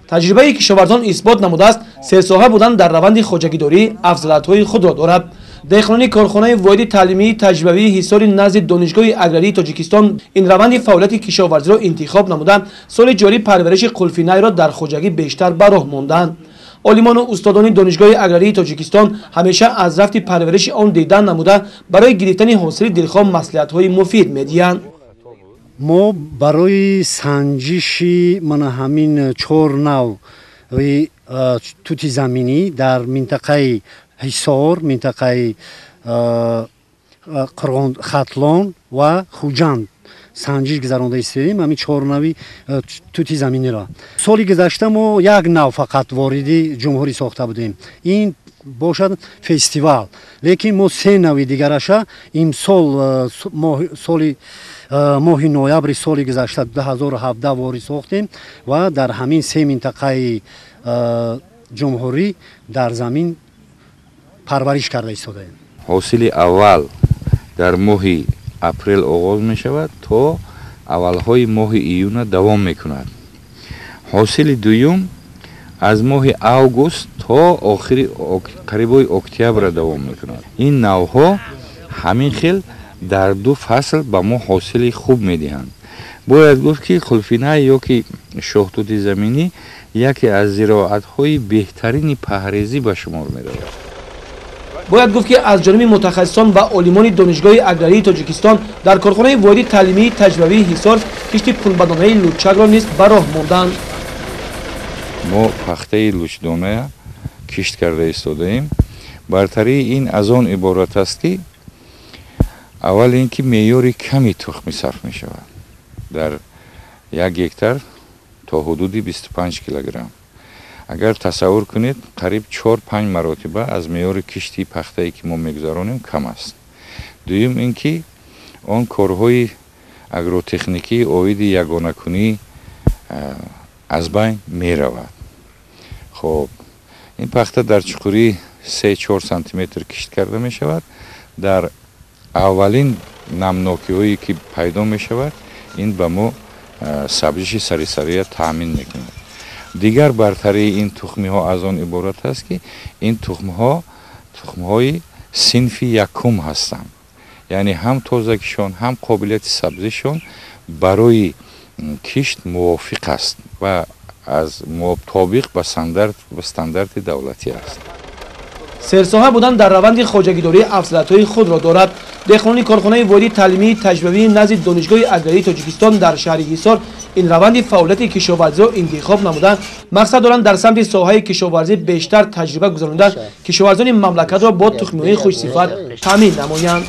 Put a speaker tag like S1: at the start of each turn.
S1: تجربه کشاورزان اثبات نموده است سه ساحه بودن در روند خوجگیداری افضلیت‌های خود را دارد. دهقانان کارخانه واحد تعلیمی تجربوی حصار نزد دانشگاه اگراری تاجیکستان این روند فعالیت کشاورزی را انتخاب نمودند. سال جاری پرورش قلفی نی را در خوجگی بیشتر به راه ماندند. عالمان و استادان دانشگاه اگراری تاجیکستان همیشه از رفت پرورش آن دیدن نموده برای گرفتن حاصل دلخواه مصلحت‌های مفید می‌دهند.
S2: ما برای سنجش من همین 4 نوع توت زمینی در منطقه حصار، منطقه خطلان و خوجند سنجش گذرانده استیم. همین 4 نوع توت زمینی را سالی گذشته ما 1 نوع فقط وارد جمهوری ساخته بودیم، این باشد فستیوال. لیکن ما 3 نوع دیگرش امسال سال ماه نوامبر سال گذشته 2017 وارد ساختیم و در همین 3 منطقه جمهوری در زمین پرورش کرده ایستادیم.
S3: حاصل اول در ماه اپریل آغاز می شود تا اولهای ماه ایون دوام می کند. حاصل دوم از ماه آگوست تا آخر قریبای اکتبر دوام می کند. این نوها همین خیل در 2 فصل به ما حاصل خوب می دهند. باید گفت که قلفی نی یا که شاخ‌توت زمینی یکی از زراعت‌های بهترین پهریزی به شمار می رود.
S1: باید گفت که از جانب متخصصان و عالمان دانشگاه اگراری تاجیکستان در کارخانه واحد تعلیمی تجربی حصار کشت پولبدانه لوچک را نیز به راه ماندند.
S3: ما پخته لوچدانه کشت کرده ایستادیم. برتری این از آن عبارت است که اول اینکه معیار کمی تخم صرف می شود. در 1 هکتار تا حدود 25 کیلوگرم. اگر تصور کنید قریب 4-5 مراتبه از معیار کشتی پخته‌ای که ما میگذارانیم کم است. دوم اینکه آن کارهای اگروتکنیکی اوید یگانه کنی از بین می رود. خب این پخته در چقوری 3-4 سانتی متر کشت کرده می شود. در اولین نمناکی هایی که پیدا می شود این به ما سبزش سریع تامین میکنه. دیگر برتری این تخمی ها از آن عبارت است که این تخم های صنف یکم هستند، یعنی هم تازگیشان هم قابلیت سبزیشان برای کشت موافق است و از مطابق به استاندارد دولتی است.
S1: سرساحه بودن در روند خوجگیداری افضلیت‌های خود را دارد. دهقانان کارخانه واحد تعلیمی تجربی نزد دانشگاه اگراری تاجیکستان در شهر حصار این روند فعالیت کشاورزی را انتخاب نمودند. مقصد دارند در سمت ساحه کشاورزی بیشتر تجربه گذراندن کشاورزان مملکت را با تخم‌های خوش صفت تامین نمایند.